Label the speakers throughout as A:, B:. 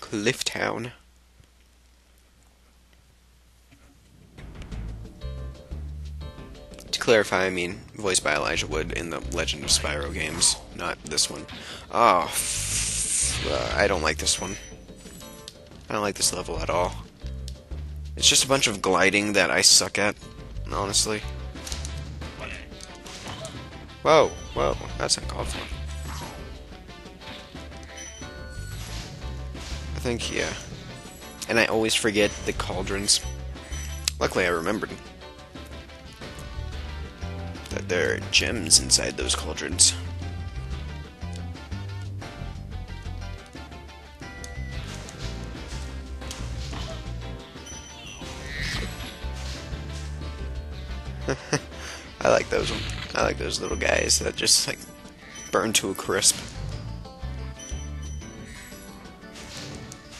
A: Cliff Town. To clarify, I mean voiced by Elijah Wood in the Legend of Spyro games, not this one. Oh, I don't like this one. I don't like this level at all. It's just a bunch of gliding that I suck at, honestly. Whoa, whoa, that's uncalled for. I think, yeah. And I always forget the cauldrons. Luckily, I remembered that there are gems inside those cauldrons. I like those ones. I like those little guys that just like burn to a crisp.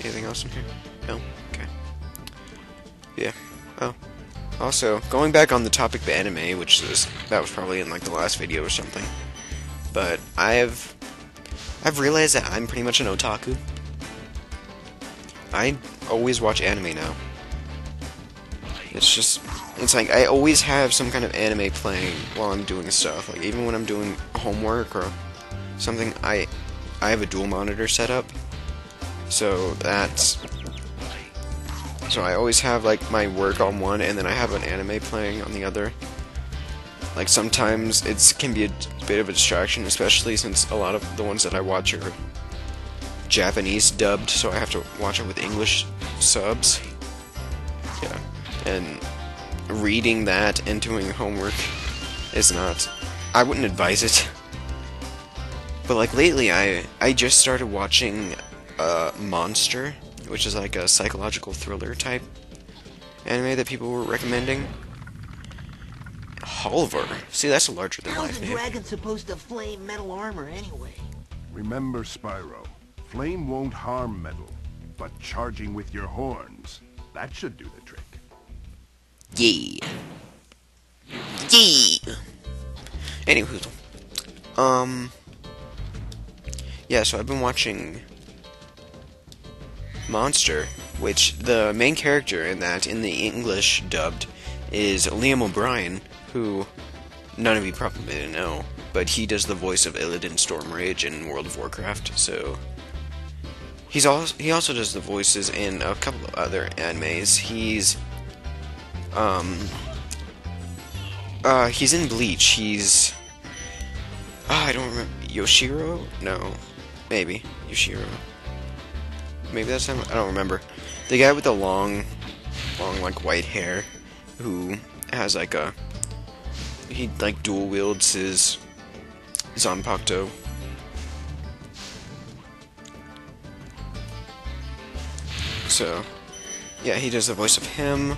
A: Anything else in here? No? Okay. Yeah. Oh. Also, going back on the topic of anime, that was probably in like the last video or something. But I've realized that I'm pretty much an otaku. I always watch anime now. It's like I always have some kind of anime playing while I'm doing stuff. Like even when I'm doing homework or something, I have a dual monitor set up. So I always have like my work on one and then I have an anime playing on the other. Like sometimes it can be a bit of a distraction, especially since a lot of the ones that I watch are Japanese dubbed, so I have to watch it with English subs. Yeah. And reading that and doing homework is not... I wouldn't advise it. But like lately I just started watching Monster, which is like a psychological thriller type anime that people were recommending. Halvar. See, that's a larger than life
B: How's a
A: name.
B: dragon supposed to flame metal armor anyway?
C: Remember, Spyro, flame won't harm metal, but charging with your horns, that should do the trick.
A: Yeah. Yeah. Anywho, yeah, so I've been watching Monster, which the main character in the English dubbed is Liam O'Brien, who none of you probably know, but he does the voice of Illidan Stormrage in World of Warcraft, so he also does the voices in a couple of other animes. He's in Bleach. He's I don't remember. Yoshiro? No. Maybe. Yoshiro. Maybe that's him? I don't remember. The guy with the long, like, white hair, who has, like, he, like, dual wields his Zanpakuto. So, yeah, he does the voice of him,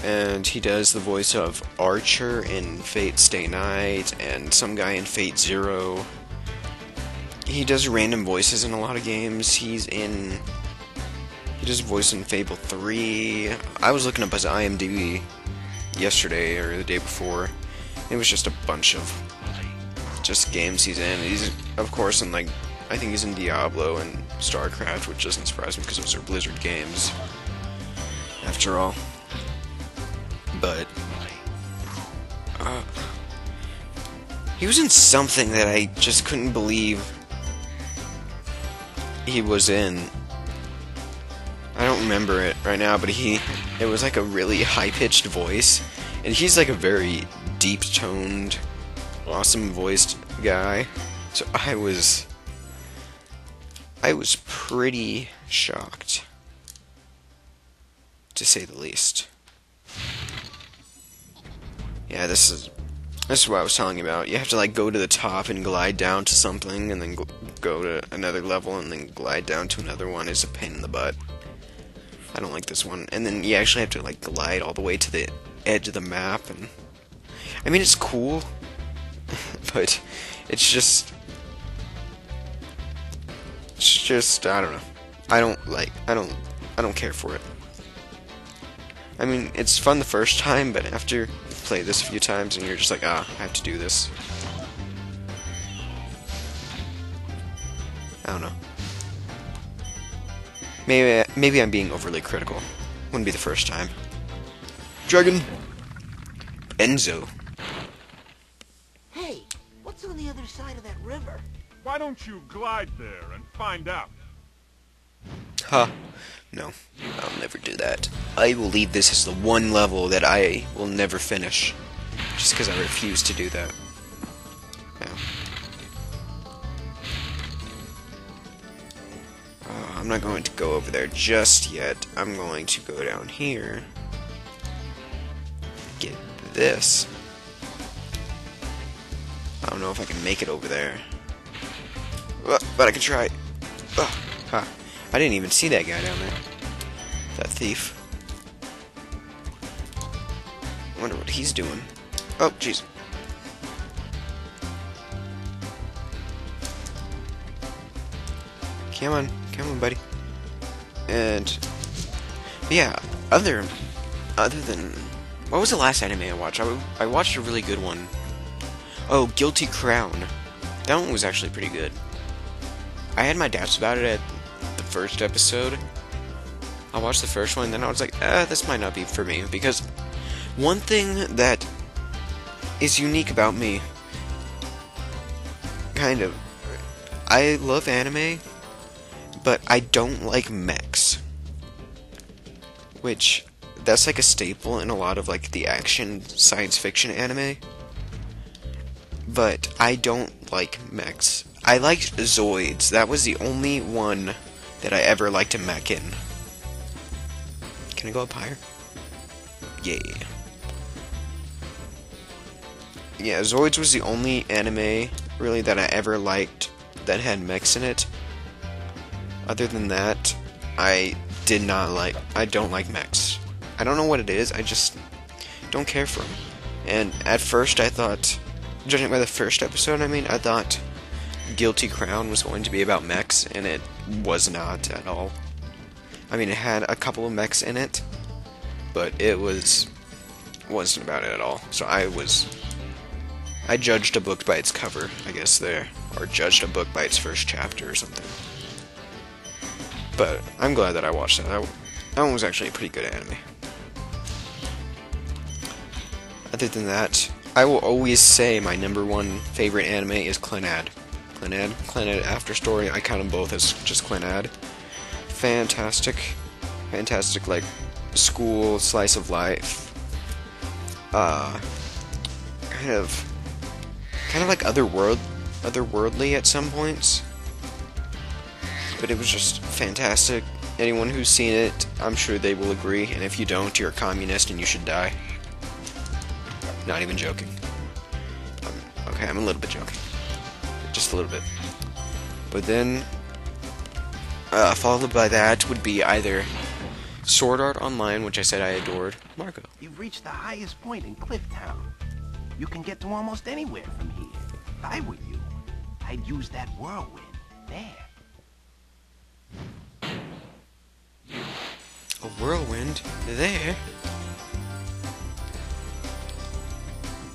A: and he does the voice of Archer in Fate Stay Night, and some guy in Fate Zero. He does random voices in a lot of games. He does a voice in Fable 3. I was looking up his IMDb yesterday, or the day before. It was just a bunch of just games he's in. He's, of course, in, like, I think he's in Diablo and StarCraft, which doesn't surprise me because those are Blizzard games, after all. But he was in something that I just couldn't believe he was in. I don't remember it right now, but it was like a really high-pitched voice, and he's like a very deep-toned, awesome-voiced guy. So I was pretty shocked, to say the least. Yeah, this is what I was telling you about. You have to like go to the top and glide down to something, and then go to another level, and then glide down to another one. It's a pain in the butt. I don't like this one. And then you actually have to like glide all the way to the edge of the map, and I mean it's cool, but it's just I don't know. I don't care for it. I mean, it's fun the first time, but after you play this a few times and you're just like, I have to do this. I don't know. Maybe I'm being overly critical. Wouldn't be the first time. Dragon. Enzo.
B: Hey, what's on the other side of that river?
C: Why don't you glide there and find out?
A: Huh. No, I'll never do that. I will leave this as the one level that I will never finish. Just because I refuse to do that. Yeah. I'm not going to go over there just yet. I'm going to go down here. Get this. I don't know if I can make it over there. But I can try. Huh. I didn't even see that guy down there. That thief. I wonder what he's doing. Oh, jeez. Come on, buddy. And yeah, other than what was the last anime I watched? I watched a really good one. Oh, Guilty Crown. That one was actually pretty good. I had my doubts about it at the first episode. I watched the first one, and then I was like, this might not be for me. Because one thing that is unique about me, kind of, I love anime, but I don't like mechs. Which, that's like a staple in a lot of like the action science fiction anime. But I don't like mechs. I liked Zoids. That was the only one that I ever liked a mech in. Can I go up higher? Yeah. Yeah, Zoids was the only anime, really, that I ever liked that had mechs in it. Other than that, I don't like mechs. I don't know what it is, I just don't care for them. And at first I thought, judging by the first episode, I thought Guilty Crown was going to be about mechs, and it was not at all. It had a couple of mechs in it, but it wasn't about it at all. So I judged a book by its cover, I guess there, or judged a book by its first chapter or something. But I'm glad that I watched that. That one was actually a pretty good anime. Other than that, I will always say my #1 favorite anime is Clannad. Clannad After Story, I count them both as just Clannad. Fantastic, like, school, slice of life. Kind of like otherworldly at some points. But it was just fantastic. Anyone who's seen it, I'm sure they will agree, and if you don't, you're a communist and you should die. Not even joking. Okay, I'm a little bit joking. Just a little bit. But then, followed by that would be either Sword Art Online, which I said I adored. Marco.
D: You've reached the highest point in Clifftown. You can get to almost anywhere from here. If I were you, I'd use that whirlwind there.
A: A whirlwind there?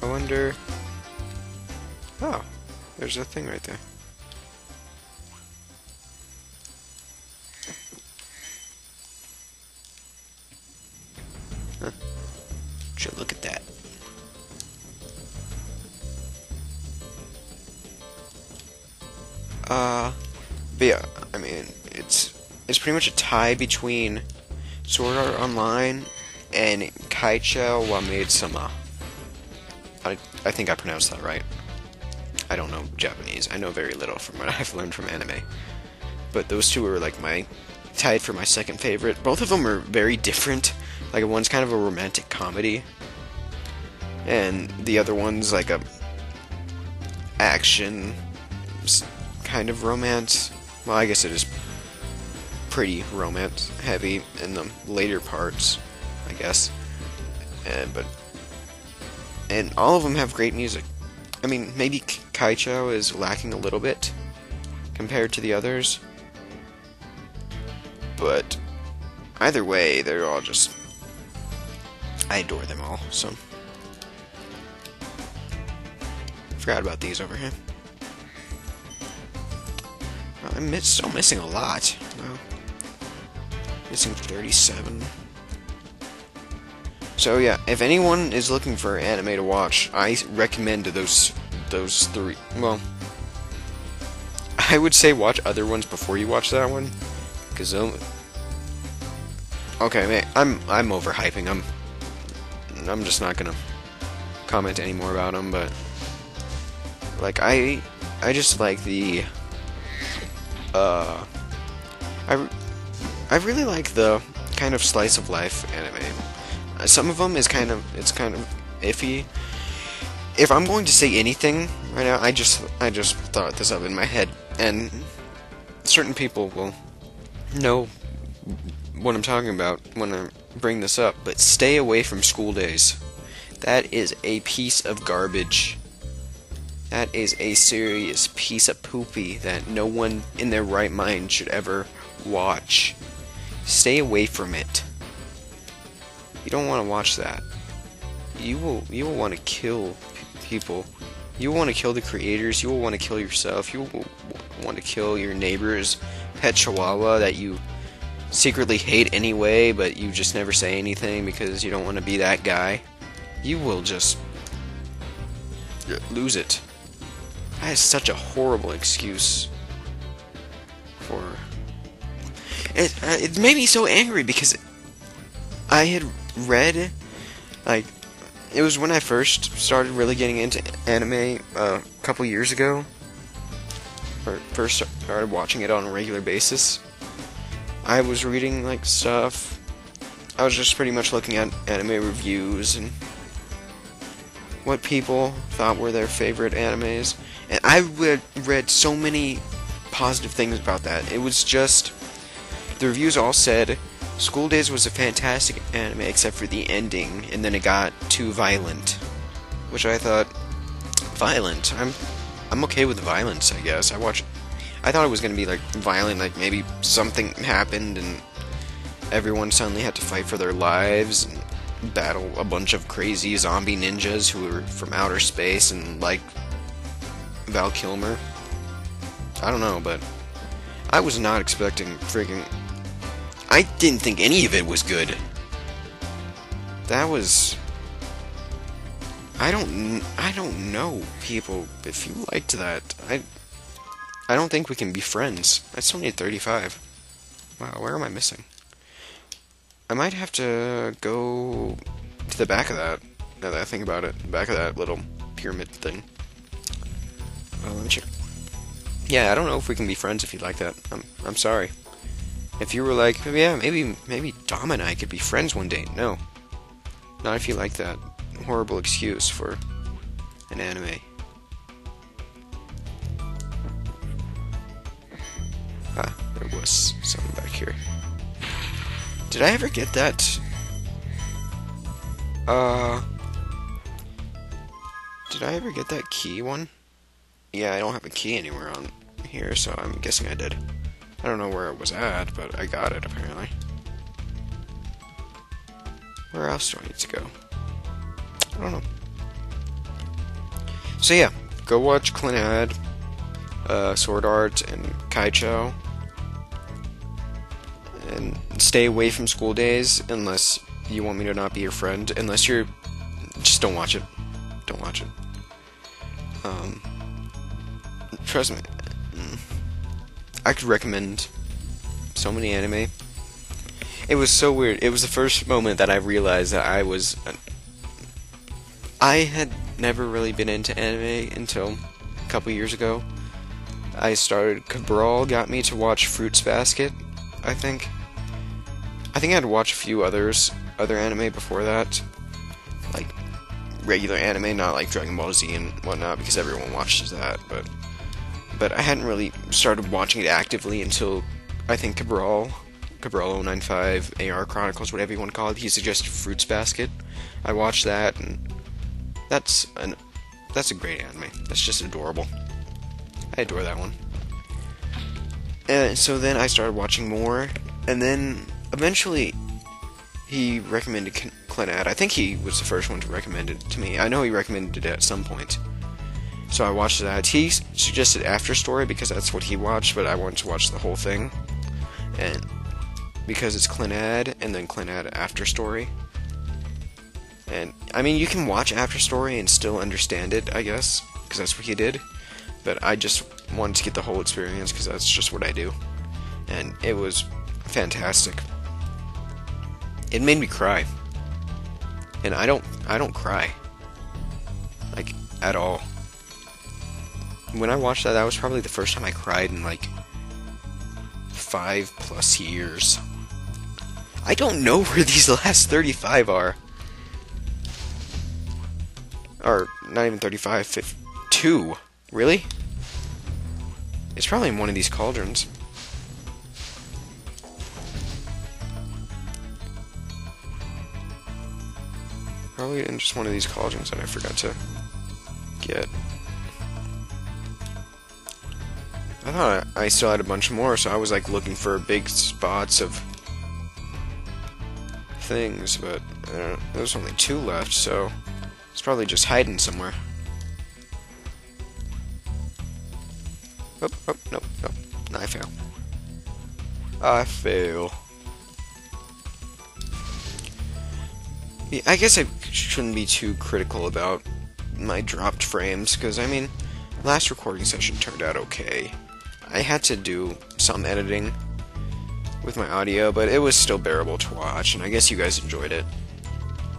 A: I wonder... Oh, there's a thing right there. Huh. Should look at that. But yeah, it's pretty much a tie between Sword Art Online and Kaichou wa Maid-sama. I think I pronounced that right. I don't know Japanese. I know very little from what I've learned from anime. But those two were like tied for my second favorite. Both of them are very different. Like, one's kind of a romantic comedy, and the other one's like a action kind of romance. Well, I guess it is pretty romance heavy in the later parts, I guess. And all of them have great music. Maybe Kaichou is lacking a little bit compared to the others, but either way, they're all just... I adore them all, so... Forgot about these over here. I'm still missing a lot. Wow. Missing 37. So yeah, if anyone is looking for anime to watch, I recommend those three. Well, I would say watch other ones before you watch that one, because okay, man, I'm overhyping. I'm just not gonna comment any more about them, but like I just like the I really like the kind of slice of life anime. Some of them is kind of iffy. If I'm going to say anything right now, I just thought this up in my head, and certain people will know what I'm talking about when I bring this up. But stay away from School Days. That is a piece of garbage. That is a serious piece of poopy that no one in their right mind should ever watch. Stay away from it. You don't want to watch that. You will want to kill people. You will want to kill the creators. You will want to kill yourself. You will want to kill your neighbor's pet chihuahua that you secretly hate anyway, but you just never say anything because you don't want to be that guy. You will just lose it. That is such a horrible excuse for... It made me so angry because I had read, like, it was when I first started really getting into anime a couple years ago, or first started watching it on a regular basis. I was reading, like, stuff. I was just pretty much looking at anime reviews and what people thought were their favorite animes. And I read so many positive things about that. It was just... the reviews all said School Days was a fantastic anime except for the ending, and then it got too violent. Which I thought... violent? I'm okay with violence, I guess. I thought it was gonna be, like, violent, like maybe something happened and everyone suddenly had to fight for their lives and battle a bunch of crazy zombie ninjas who were from outer space and, like, Val Kilmer. I don't know, but I was not expecting freaking... I didn't think any of it was good. That was... I don't know, people, if you liked that. I don't think we can be friends. I still need 35. Wow, where am I missing? I might have to go to the back of that, now that I think about it. The back of that little pyramid thing. Let me check. Yeah, I don't know if we can be friends if you like that. I'm sorry. If you were like, yeah, maybe Dom and I could be friends one day. No. Not if you like that horrible excuse for an anime. Ah, there was something back here. Did I ever get that? Did I ever get that key one? Yeah, I don't have a key anywhere on here, so I'm guessing I did. I don't know where it was at, but I got it, apparently. Where else do I need to go? I don't know. So yeah, go watch Clannad, Sword Art, and Kaicho. And stay away from School Days, unless you want me to not be your friend. Unless you're... just don't watch it. Don't watch it. Trust me. I could recommend so many anime. It was so weird. It was the first moment that I realized that I had never really been into anime until a couple years ago. I started... Cabral got me to watch Fruits Basket, I think. I think I had to watch a few other anime before that. Like, regular anime, not like Dragon Ball Z and whatnot, because everyone watches that, but I hadn't really started watching it actively until, I think, Cabral 095, AR Chronicles, whatever you want to call it. He suggested Fruits Basket. I watched that, and that's a great anime. That's just adorable. I adore that one. And so then I started watching more, and then eventually he recommended Clannad. I think he was the first one to recommend it to me. I know he recommended it at some point. So I watched that. He suggested After Story because that's what he watched, but I wanted to watch the whole thing. And because it's Clannad and then Clannad After Story. And I mean, you can watch After Story and still understand it, I guess, because that's what he did. But I just wanted to get the whole experience because that's just what I do, and it was fantastic. It made me cry, and I don't cry, like, at all. When I watched that, that was probably the first time I cried in like 5+ years. I don't know where these last 35 are. Or, not even 35, 52. Really? It's probably in one of these cauldrons. Probably in just one of these cauldrons that I forgot to get. I thought I still had a bunch more, so I was like looking for big spots of things, but there's only 2 left, so it's probably just hiding somewhere. Oh, nope. I fail. I fail. Yeah, I guess I shouldn't be too critical about my dropped frames, because, I mean, last recording session turned out okay. I had to do some editing with my audio, but it was still bearable to watch, and I guess you guys enjoyed it.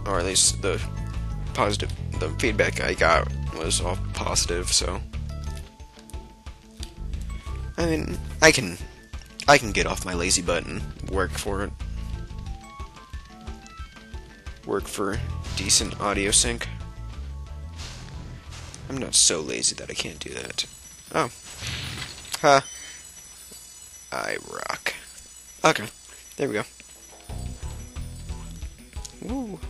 A: Or at least the feedback I got was all positive, so... I mean, I can get off my lazy butt and work for it. Work for decent audio sync. I'm not so lazy that I can't do that. Oh. Ha. I rock. Okay. There we go. Woo.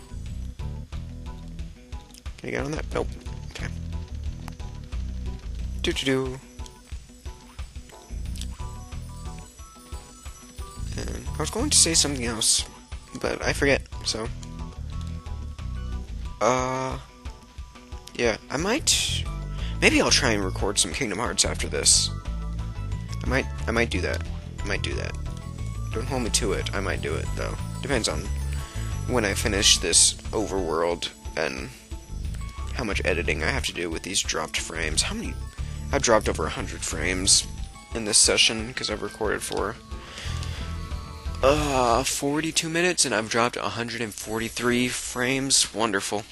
A: Can you get on that? Nope. Okay. Do. And I was going to say something else, but I forget, so. Yeah, maybe I'll try and record some Kingdom Hearts after this. I might do that. Don't hold me to it, I might do it, though. Depends on when I finish this overworld, and how much editing I have to do with these dropped frames. I've dropped over 100 frames in this session, because I've recorded for 42 minutes, and I've dropped 143 frames. Wonderful.